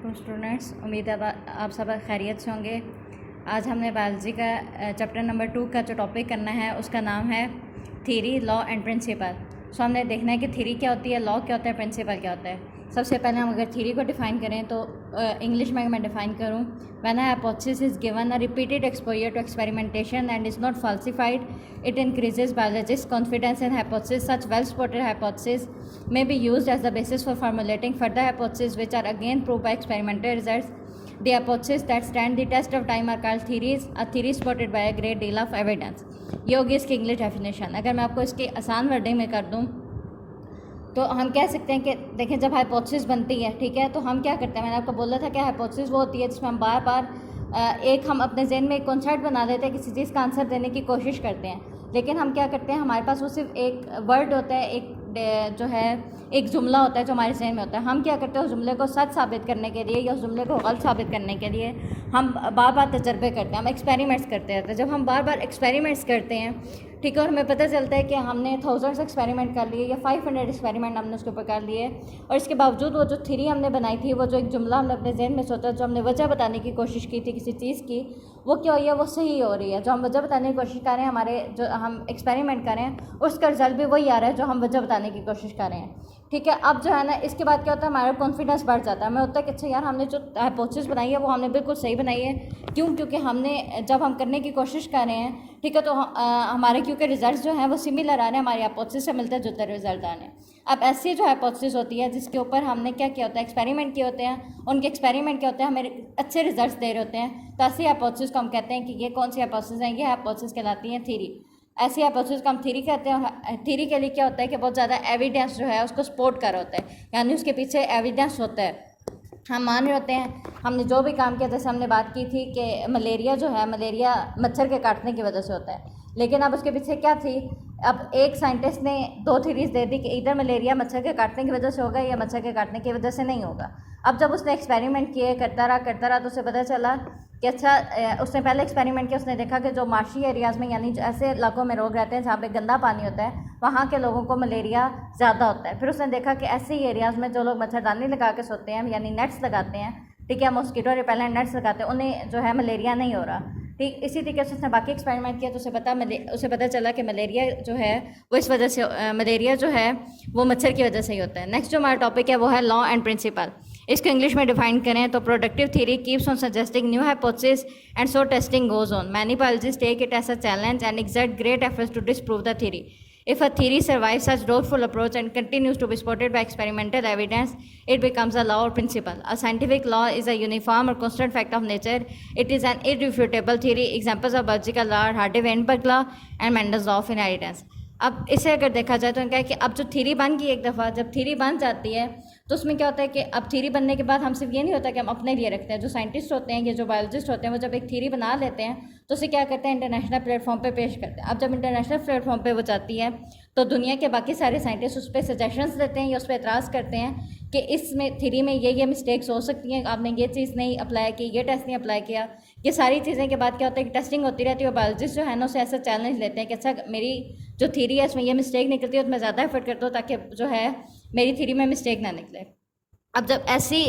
वालेकुम स्टूडेंट्स, उम्मीद है आप सब खैरियत से होंगे। आज हमने बायोलॉजी का चैप्टर नंबर 2 का जो टॉपिक करना है उसका नाम है थ्योरी, लॉ एंड प्रिंसिपल। सो हमने देखना है कि थ्योरी क्या होती है, लॉ क्या होता है, प्रिंसिपल क्या होता है। सबसे पहले हम अगर थ्योरी को डिफ़ाइन करें तो इंग्लिश में मैं डिफ़ाइन करूँ, when a hypothesis is given a repeated exposure to experimentation and is not falsified, it increases biologists' confidence in hypothesis. Such well-supported hypotheses may be used as the basis for formulating further hypotheses, which are again proved by experimental results. The hypotheses that stand the test of time are called theories. A theory supported by a great deal of evidence. ये होगी इसकी English definition. अगर मैं आपको इसकी आसान wording में कर दूँ तो हम कह सकते हैं कि देखें, जब हाइपोथेसिस बनती है, ठीक है, तो हम क्या करते हैं, मैंने आपको बोला था कि हाइपोथेसिस वो होती है जिसमें हम बार बार एक हम अपने जहन में एक कॉन्सेप्ट बना देते हैं, किसी चीज़ का आंसर देने की कोशिश करते हैं, लेकिन हम क्या करते हैं, हमारे पास वो सिर्फ एक वर्ड होता है, एक जो है एक जुमला होता है जो हमारे जहन में होता है। हम क्या करते हैं, उस जुमले को सच साबित करने के लिए या उस जुमले को गलत साबित करने के लिए हम बार बार तजर्बे करते हैं, हम एक्सपेरिमेंट्स करते रहते हैं। जब हम बार बार एक्सपेरिमेंट्स करते हैं, ठीक है, और हमें पता चलता है कि हमने थाउजेंड्स एक्सपेरिमेंट कर लिए या 500 एक्सपेरिमेंट हमने उसके ऊपर कर लिए, और इसके बावजूद वो जो थ्योरी हमने बनाई थी, वो जो एक जुमला हमने अपने जहन में सोचा, जो हमने वजह बताने की कोशिश की थी किसी चीज़ की, वो क्या हुई है, वो सही हो रही है। जो हम वजह बताने की कोशिश कर रहे हैं, हमारे जो हम एक्सपेरिमेंट कर रहे हैं, उसका रिजल्ट भी वही आ रहा है जो हम वजह बताने की कोशिश कर रहे हैं, ठीक है। अब जो है ना, इसके बाद क्या होता है, हमारा कॉन्फिडेंस बढ़ जाता है, हमें होता है कि अच्छा यार, हमने जो हाइपोथेसिस बनाई है वो हमने बिल्कुल सही बनाई है। क्यों? क्योंकि हमने जब हम करने की कोशिश कर रहे हैं, ठीक है, तो हमारे क्योंकि रिजल्ट जो हैं वो सिमिलर आ रहे हैं, हमारी हाइपोथेसिस से मिलते जुलते रिजल्ट आ रहे हैं। अब ऐसी जो हाइपोथेसिस होती है जिसके ऊपर हमने क्या किया होता है, एक्सपेरिमेंट किए होते हैं, उनके एक्सपेरिमेंट क्या होते हैं, हमें अच्छे रिजल्ट दे रहे होते हैं, तो ऐसी हाइपोथेसिस को हम कहते हैं कि ये कौन सी हाइपोथेसिस है, ये हाइपोथेसिस कहलाती है थ्योरी। ऐसी हाइपोथेसिस को हम थ्योरी कहते हैं। और थ्योरी के लिए क्या होता है कि बहुत ज़्यादा एविडेंस जो है उसको सपोर्ट कर होता है, यानी उसके पीछे एविडेंस होता है। हम मान रहे होते हैं हमने जो भी काम किया, जैसे हमने बात की थी कि मलेरिया जो है, मलेरिया मच्छर के काटने की वजह से होता है, लेकिन अब उसके पीछे क्या थी, अब एक साइंटिस्ट ने 2 थ्योरीज दे दी कि इधर मलेरिया मच्छर के काटने की वजह से होगा या मच्छर के काटने की वजह से नहीं होगा। अब जब उसने एक्सपेरिमेंट किए, करता रहा तो उसे पता चला कि अच्छा, उसने पहले एक्सपेरिमेंट किया, उसने देखा कि जो मार्शी एरियाज़ में, यानी ऐसे इलाकों में लोग रहते हैं जहाँ पे गंदा पानी होता है, वहाँ के लोगों को मलेरिया ज़्यादा होता है। फिर उसने देखा कि ऐसे ही एरियाज़ में जो लोग मच्छरदानी लगा के सोते हैं, यानी नेट्स लगाते हैं, ठीक है, मॉस्किटो रिपेलेंट नेट्स लगाते हैं, उन्हें जो है मलेरिया नहीं हो रहा। ठीक इसी तरीके से उसने बाकी एक्सपेरिमेंट किया तो उसे पता चला कि मलेरिया जो है वो इस वजह से, मलेरिया जो है वो मच्छर की वजह से ही होता है। नेक्स्ट जो हमारा टॉपिक है वो है लॉ एंड प्रिंसिपल। इसको इंग्लिश में डिफाइन करें तो productive theory keeps on suggesting new hypothesis and so testing goes on. Many biologist take it as a challenge and exert great efforts to disprove the theory. If a theory survives such doubtful approach and continues to be supported by experimental evidence, it becomes a law or principle. A scientific law is a uniform or constant fact of nature. It is an irrefutable theory. Examples of biological law are Hardy-Weinberg law and Mendel's law of inheritance. अब इसे अगर देखा जाए तो क्या है कि अब जो थ्योरी बन गई, एक दफ़ा जब थ्योरी बन जाती है तो उसमें क्या होता है कि अब थ्योरी बनने के बाद हम सिर्फ ये नहीं होता कि हम अपने लिए रखते हैं। जो साइंटिस्ट होते हैं या जो बायोलॉजिस्ट होते हैं, वो जब एक थ्योरी बना लेते हैं तो उसे क्या करते हैं, इंटरनेशनल प्लेटफॉर्म पे पेश करते हैं। अब जब इंटरनेशनल प्लेटफॉर्म पे वो जाती है तो दुनिया के बाकी सारे साइंटिस्ट उस पर सजेशंस देते हैं या उस पर एतराज़ करते हैं कि इसमें थ्योरी में ये मिस्टेक्स हो सकती हैं, आपने ये चीज़ नहीं अप्लाई की, ये टेस्ट नहीं अप्लाई किया। ये सारी चीज़ें के बाद क्या होता है कि टेस्टिंग होती रहती है और बायोलॉजिस्ट जो है ना उसे ऐसा चैलेंज लेते हैं कि अच्छा, मेरी जो थ्योरी है इसमें ये मिस्टेक निकलती है तो मैं ज़्यादा एफर्ट करता हूँ ताकि जो है मेरी थ्योरी में मिस्टेक ना निकले। अब जब ऐसी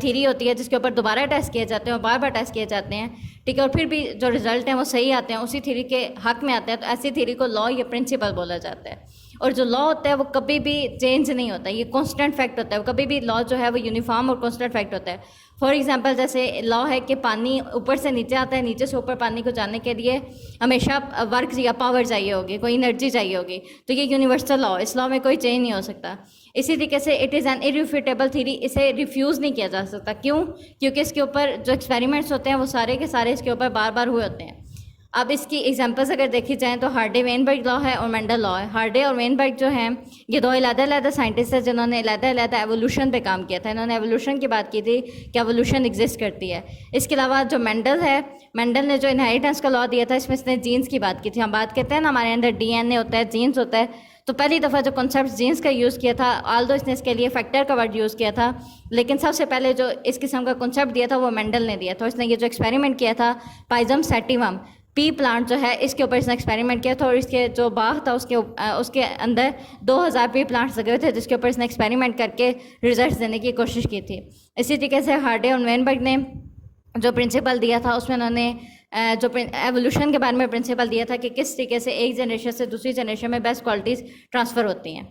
थ्योरी होती है जिसके ऊपर दोबारा टेस्ट किए जाते हैं और बार बार टेस्ट किए जाते हैं, ठीक है, और फिर भी जो रिजल्ट हैं वो सही आते हैं, उसी थ्योरी के हक में आते हैं, तो ऐसी थ्योरी को लॉ या प्रिंसिपल बोला जाता है। और जो लॉ होता है वो कभी भी चेंज नहीं होता, ये कांस्टेंट फैक्ट होता है। कभी भी लॉ जो है वो यूनिफॉर्म और कांस्टेंट फैक्ट होता है। फॉर एग्जांपल, जैसे लॉ है कि पानी ऊपर से नीचे आता है, नीचे से ऊपर पानी को जाने के लिए हमेशा वर्क या पावर चाहिए होगी, कोई एनर्जी चाहिए होगी, तो ये यूनिवर्सल लॉ, इस लॉ में कोई चेंज नहीं हो सकता। इसी तरीके से इट इज़ एन इररिफ्यूटेबल थ्योरी, इसे रिफ्यूज़ नहीं किया जा सकता। क्यों? क्योंकि इसके ऊपर जो एक्सपेरिमेंट्स होते हैं वो सारे के सारे इसके ऊपर बार बार हुए होते हैं। अब इसकी एग्जांपल्स अगर देखी जाएँ तो हार्डे-वेनबर्ग लॉ है और मेंडल लॉ है। हार्डे और वेनबर्ग जो हैं ये 2 अलग-अलग साइंटिस्ट हैं जिन्होंने अलग-अलग एवोल्यूशन पे काम किया था। इन्होंने एवोल्यूशन की बात की थी कि एवोल्यूशन एग्जिस्ट करती है। इसके अलावा जो मेंडल है, मेंडल ने जो इनहेरिटेंस का लॉ दिया था, इसमें इसने जीन्स की बात की थी। हम बात करते हैं ना, हमारे अंदर डीएनए होता है, जीन्स होता है, तो पहली दफ़ा जो कॉन्सेप्ट जीन्स का यूज़ किया था, आल्दो इसने इसके लिए फैक्टर का वर्ड यूज़ किया था, लेकिन सबसे पहले जो इस किस्म का कॉन्सेप्ट दिया था वो मेंडल ने दिया था। इसने ये जो एक्सपेरिमेंट किया था पाइजम सैटिवम, पी प्लांट जो है इसके ऊपर इसने एक्सपेरिमेंट किया था और इसके जो बाग था उसके अंदर 2000 पी प्लांट्स लगे हुए थे जिसके ऊपर इसने एक्सपेरिमेंट करके रिजल्ट्स देने की कोशिश की थी। इसी तरीके से हार्डे और वेनबर्ग ने जो प्रिंसिपल दिया था उसमें उन्होंने जो एवोल्यूशन के बारे में प्रिंसिपल दिया था कि किस तरीके से एक जनरेशन से दूसरी जनरेशन में बेस्ट क्वालिटीज़ ट्रांसफ़र होती हैं।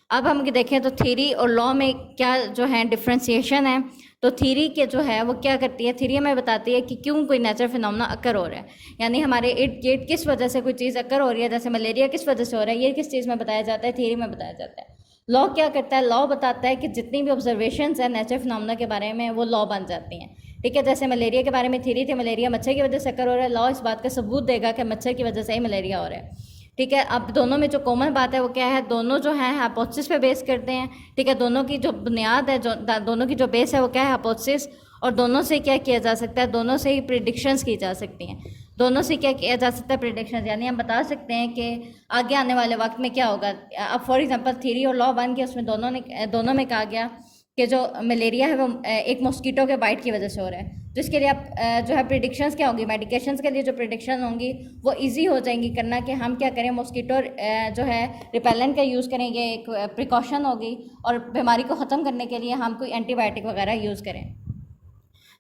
अब हम देखें तो थ्योरी और लॉ में क्या जो है डिफ्रेंसिएशन है। तो थ्योरी के जो है वो क्या करती है, थ्योरी हमें बताती है कि क्यों कोई नेचुरल फिनोमेना अकर हो रहा है, यानी हमारे इर्द गिर्द किस वजह से कोई चीज़ अकर हो रही है, जैसे मलेरिया किस वजह से हो रहा है, ये किस चीज़ में बताया जाता है, थ्योरी में बताया जाता है। लॉ क्या करता है, लॉ बताता है कि जितनी भी ऑब्जर्वेशंस हैं नेचुरल फिनोमेना के बारे में वो लॉ बन जाती हैं। ठीक है, जैसे मलेरिया के बारे में थ्योरी थी मलेरिया मच्छर की वजह से अकर हो रहा है, लॉ इस बात का सबूत देगा कि मच्छर की वजह से ही मलेरिया हो रहा है। ठीक है, अब दोनों में जो कॉमन बात है वो क्या है, दोनों जो है हाइपोथेसिस पे बेस करते हैं। ठीक है, दोनों की जो बुनियाद है, दोनों की जो बेस है वो क्या है, हाइपोथेसिस, और दोनों से क्या किया जा सकता है, दोनों से ही प्रिडिक्शंस की जा सकती हैं। दोनों से क्या किया जा सकता है, प्रिडिक्शंस, यानी हम बता सकते हैं कि आगे आने वाले वक्त में क्या होगा। अब फॉर एग्जांपल थ्योरी और लॉ बन गया, उसमें दोनों में कहा गया कि जो मलेरिया है वो एक मॉस्किटो के बाइट की वजह से हो रहा है। तो इसके लिए आप जो है प्रिडिक्शंस क्या होंगी, मेडिकेशंस के लिए जो प्रिडिक्शन होंगी वो इजी हो जाएंगी करना, कि हम क्या करें, मॉस्किटो जो है रिपेलेंट का यूज़ करेंगे, एक प्रिकॉशन होगी, और बीमारी को ख़त्म करने के लिए हम कोई एंटीबायोटिक वगैरह यूज़ करें।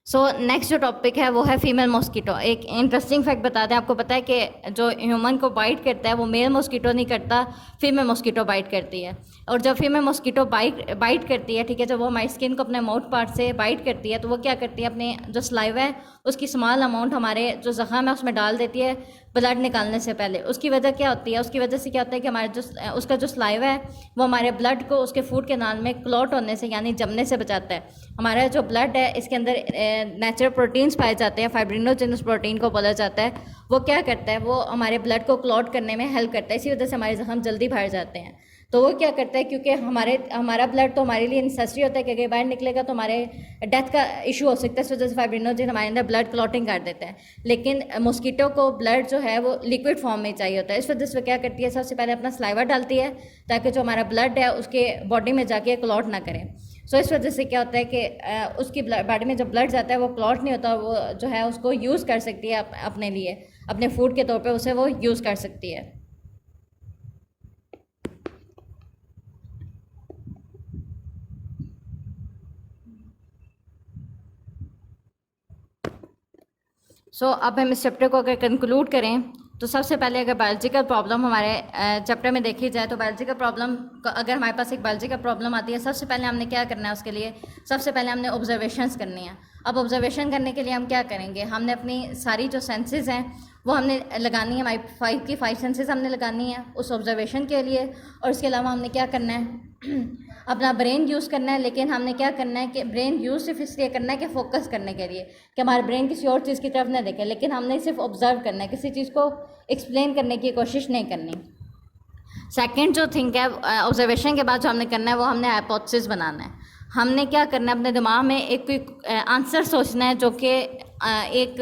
सो नेक्स्ट जो टॉपिक है वो है फीमेल मॉस्किटो। एक इंटरेस्टिंग फैक्ट बता दें, आपको पता है कि जो ह्यूमन को बाइट करता है वो मेल मॉस्किटो नहीं करता, फीमेल मॉस्किटो बाइट करती है। और जब फीमेल मॉस्किटो बाइट करती है, ठीक है, जब वो हमारी स्किन को अपने माउथ पार्ट से बाइट करती है तो वो क्या करती है, अपने जो सलाइवा है उसकी स्मॉल अमाउंट हमारे जो ज़ख़म है उसमें डाल देती है ब्लड निकालने से पहले। उसकी वजह क्या होती है, उसकी वजह से क्या होता है कि हमारे जो उसका जो सलाइवा है वो हमारे ब्लड को उसके फूड के नाल में क्लॉट होने से यानी जमने से बचाता है। हमारा जो ब्लड है इसके अंदर नेचुरल प्रोटीन्स पाए जाते हैं, फाइब्रिनोजेनस प्रोटीन को बोला जाता है। वो क्या करता है, वो हमारे ब्लड को क्लॉट करने में हेल्प करता है, इसी वजह से हमारे जख्म जल्दी भर जाते हैं। तो वो क्या करता है, क्योंकि हमारा ब्लड तो हमारे लिए नेसेसरी होता है कि अगर बाहर निकलेगा तो हमारे डेथ का इशू हो सकता है, इस वजह से फाइब्रिनोजेन हमारे अंदर ब्लड क्लॉटिंग कर देता है। लेकिन मॉस्किटो को ब्लड जो है वो लिक्विड फॉर्म में चाहिए होता है, इस वजह से वो क्या करती है, सबसे पहले अपना सलाइवा डालती है ताकि जो हमारा ब्लड है उसके बॉडी में जाके क्लॉट ना करें। सो इस वजह से क्या होता है कि उसकी बॉडी में जब ब्लड जाता है वो क्लॉट नहीं होता, वो जो है उसको यूज़ कर सकती है अपने लिए, अपने फूड के तौर पे उसे वो यूज़ कर सकती है। सो अब हम इस चैप्टर को अगर कंक्लूड करें तो सबसे पहले अगर बायोलॉजिकल प्रॉब्लम हमारे चैप्टर में देखी जाए तो बायोलॉजिकल प्रॉब्लम, अगर हमारे पास एक बायोलॉजिकल प्रॉब्लम आती है, सबसे पहले हमने क्या करना है, उसके लिए सबसे पहले हमने ऑब्जर्वेशंस करनी है। अब ऑब्जर्वेशन करने के लिए हम क्या करेंगे, हमने अपनी सारी जो सेंसेस हैं वो हमने लगानी है, हमारी 5 सेंसेस हमने लगानी है उस ऑब्जर्वेशन के लिए। और इसके अलावा हमने क्या करना है, अपना ब्रेन यूज़ करना है। लेकिन हमने क्या करना है कि ब्रेन यूज़ सिर्फ इसलिए करना है कि फोकस करने के लिए, कि हमारे ब्रेन किसी और चीज़ की तरफ ना देखे, लेकिन हमने सिर्फ ऑब्जर्व करना है, किसी चीज़ को एक्सप्लेन करने की कोशिश नहीं करनी। सेकंड जो थिंक है, ऑब्जर्वेशन के बाद जो हमने करना है वो हमने हाइपोथेसिस बनाना है। हमने क्या करना है, अपने दिमाग में एक कोई आंसर सोचना है जो कि एक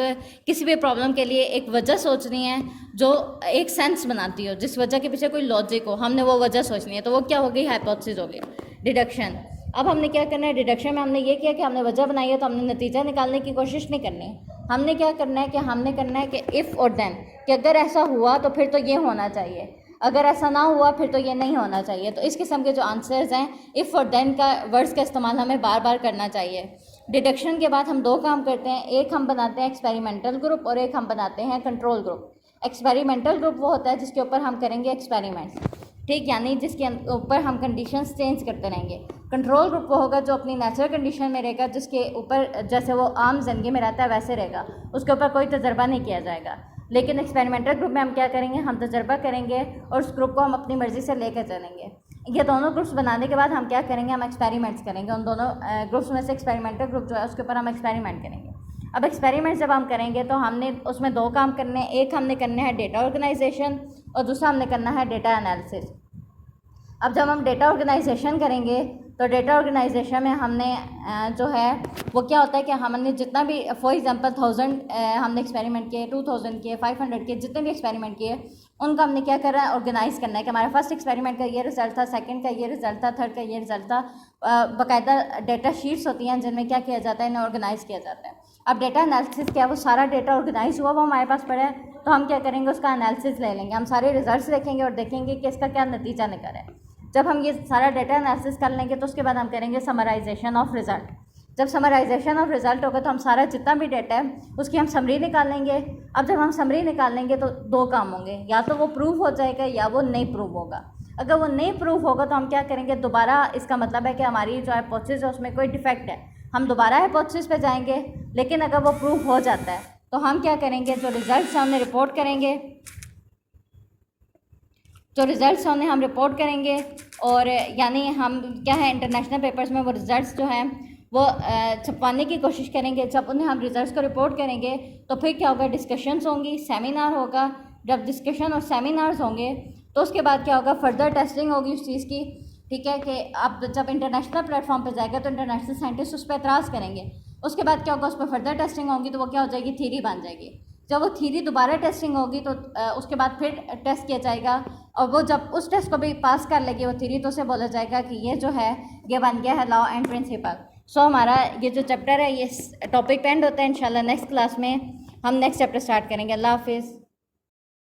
किसी भी प्रॉब्लम के लिए एक वजह सोचनी है जो एक सेंस बनाती हो, जिस वजह के पीछे कोई लॉजिक हो, हमने वो वजह सोचनी है। तो वो क्या हो गई, हाइपोथेसिस हो गई। डिडक्शन, अब हमने क्या करना है, डिडक्शन में हमने ये किया कि हमने वजह बनाई है तो हमने नतीजा निकालने की कोशिश नहीं करनी। हमने क्या करना है कि हमने करना है कि इफ़ और देन, कि अगर ऐसा हुआ तो फिर तो ये होना चाहिए, अगर ऐसा ना हुआ फिर तो ये नहीं होना चाहिए। तो इस किस्म के जो आंसर्स हैं, इफ़ और देन का वर्ड्स का इस्तेमाल हमें बार बार करना चाहिए। डिडक्शन के बाद हम 2 काम करते हैं, एक हम बनाते हैं एक्सपेरिमेंटल ग्रुप और एक हम बनाते हैं कंट्रोल ग्रुप। एक्सपेरिमेंटल ग्रुप वो होता है जिसके ऊपर हम करेंगे एक्सपेरिमेंट्स, ठीक, यानी जिसके ऊपर हम कंडीशंस चेंज करते रहेंगे। कंट्रोल ग्रुप वो होगा जो अपनी नेचुरल कंडीशन में रहेगा, जिसके ऊपर जैसे वो आम ज़िंदगी में रहता है वैसे रहेगा, उसके ऊपर कोई तजर्बा नहीं किया जाएगा। लेकिन एक्सपेरिमेंटल ग्रुप में हम क्या करेंगे, हम तजर्बा करेंगे और उस ग्रुप को हम अपनी मर्ज़ी से लेकर चलेंगे। ये दोनों ग्रुप्स बनाने के बाद हम क्या करेंगे, हम एक्सपेरिमेंट्स करेंगे। उन दोनों ग्रुप्स में से एक्सपेरिमेंटल ग्रुप जो है उसके ऊपर हम एक्सपेरिमेंट करेंगे। अब एक्सपेरिमेंट जब हम करेंगे तो हमने उसमें 2 काम करने हैं, एक हमने करना है डेटा ऑर्गेनाइजेशन और दूसरा हमने करना है डेटा एनालिसिस। अब जब हम डेटा ऑर्गेनाइजेशन करेंगे तो डेटा ऑर्गेनाइजेशन में हमने जो है वो क्या होता है कि हमने जितना भी फॉर एग्जांपल 1000 हमने एक्सपेरिमेंट किए, 2000 किए, 500 किए, जितने भी एक्सपेरिमेंट किए उनका हमने क्या करना है, ऑर्गेनाइज़ करना है कि हमारा फर्स्ट एक्सपेरिमेंट का ये रिजल्ट था, सेकंड का ये रिजल्ट था, थर्ड का ये रिजल्ट था। बाकायदा डेटा शीट्स होती हैं जिनमें क्या किया जाता है, इन्हें ऑर्गेनाइज़ किया जाता है। अब डेटा एनालिसिस क्या है, वो सारा डेटा ऑर्गेनाइज हुआ वो हमारे पास पड़ा है, तो तो हम क्या करेंगे, उसका एनालिसिस ले लेंगे, हम सारे रिजल्ट्स देखेंगे और देखेंगे कि इसका क्या नतीजा निकल है। जब हम ये सारा डाटा एनालिसिस कर लेंगे तो उसके बाद हम करेंगे समराइजेशन ऑफ रिज़ल्ट। जब समराइजेशन ऑफ रिज़ल्ट होगा तो हम सारा जितना भी डाटा है उसकी हम समरी निकालेंगे। अब जब हम समरी निकालेंगे तो दो काम होंगे, या तो वो प्रूव हो जाएगा या वो नहीं प्रूव होगा। अगर वो नहीं प्रूव होगा तो हम क्या करेंगे, दोबारा, इसका मतलब है कि हमारी जो हाइपोथेसिस है उसमें कोई डिफेक्ट है, हम दोबारा हाइपोथेसिस पे जाएंगे। लेकिन अगर वो प्रूव हो जाता है तो हम क्या करेंगे, जो रिज़ल्ट हमने रिपोर्ट करेंगे, जो रिज़ल्ट्स हमने हम रिपोर्ट करेंगे। और यानी हम क्या है, इंटरनेशनल पेपर्स में वो रिज़ल्ट्स जो हैं वो छपवाने की कोशिश करेंगे। जब उन्हें हम रिज़ल्ट्स को रिपोर्ट करेंगे तो फिर क्या होगा, डिस्कशंस होंगी, सेमिनार होगा। जब डिस्कशन और सेमिनार्स होंगे तो उसके बाद क्या होगा, फर्दर टेस्टिंग होगी उस चीज़ की। ठीक है कि अब जब इंटरनेशनल प्लेटफॉर्म पर जाएगा तो इंटरनेशनल साइंटिस्ट उस पर एतराज़ करेंगे। उसके बाद क्या होगा, उस पर फर्दर टेस्टिंग होगी तो वो क्या हो जाएगी, थ्योरी बन जाएगी। जब वो थ्योरी दोबारा टेस्टिंग होगी तो उसके बाद फिर टेस्ट किया जाएगा, और वो जब उस टेस्ट को भी पास कर लेगी वो थ्योरी, तो उसे बोला जाएगा कि ये जो है ये बन गया है लॉ एंड प्रिंसिपल। सो हमारा ये जो चैप्टर है ये टॉपिक पे एंड होता है। इंशाल्लाह नेक्स्ट क्लास में हम नेक्स्ट चैप्टर स्टार्ट करेंगे। अल्लाह हाफिज़।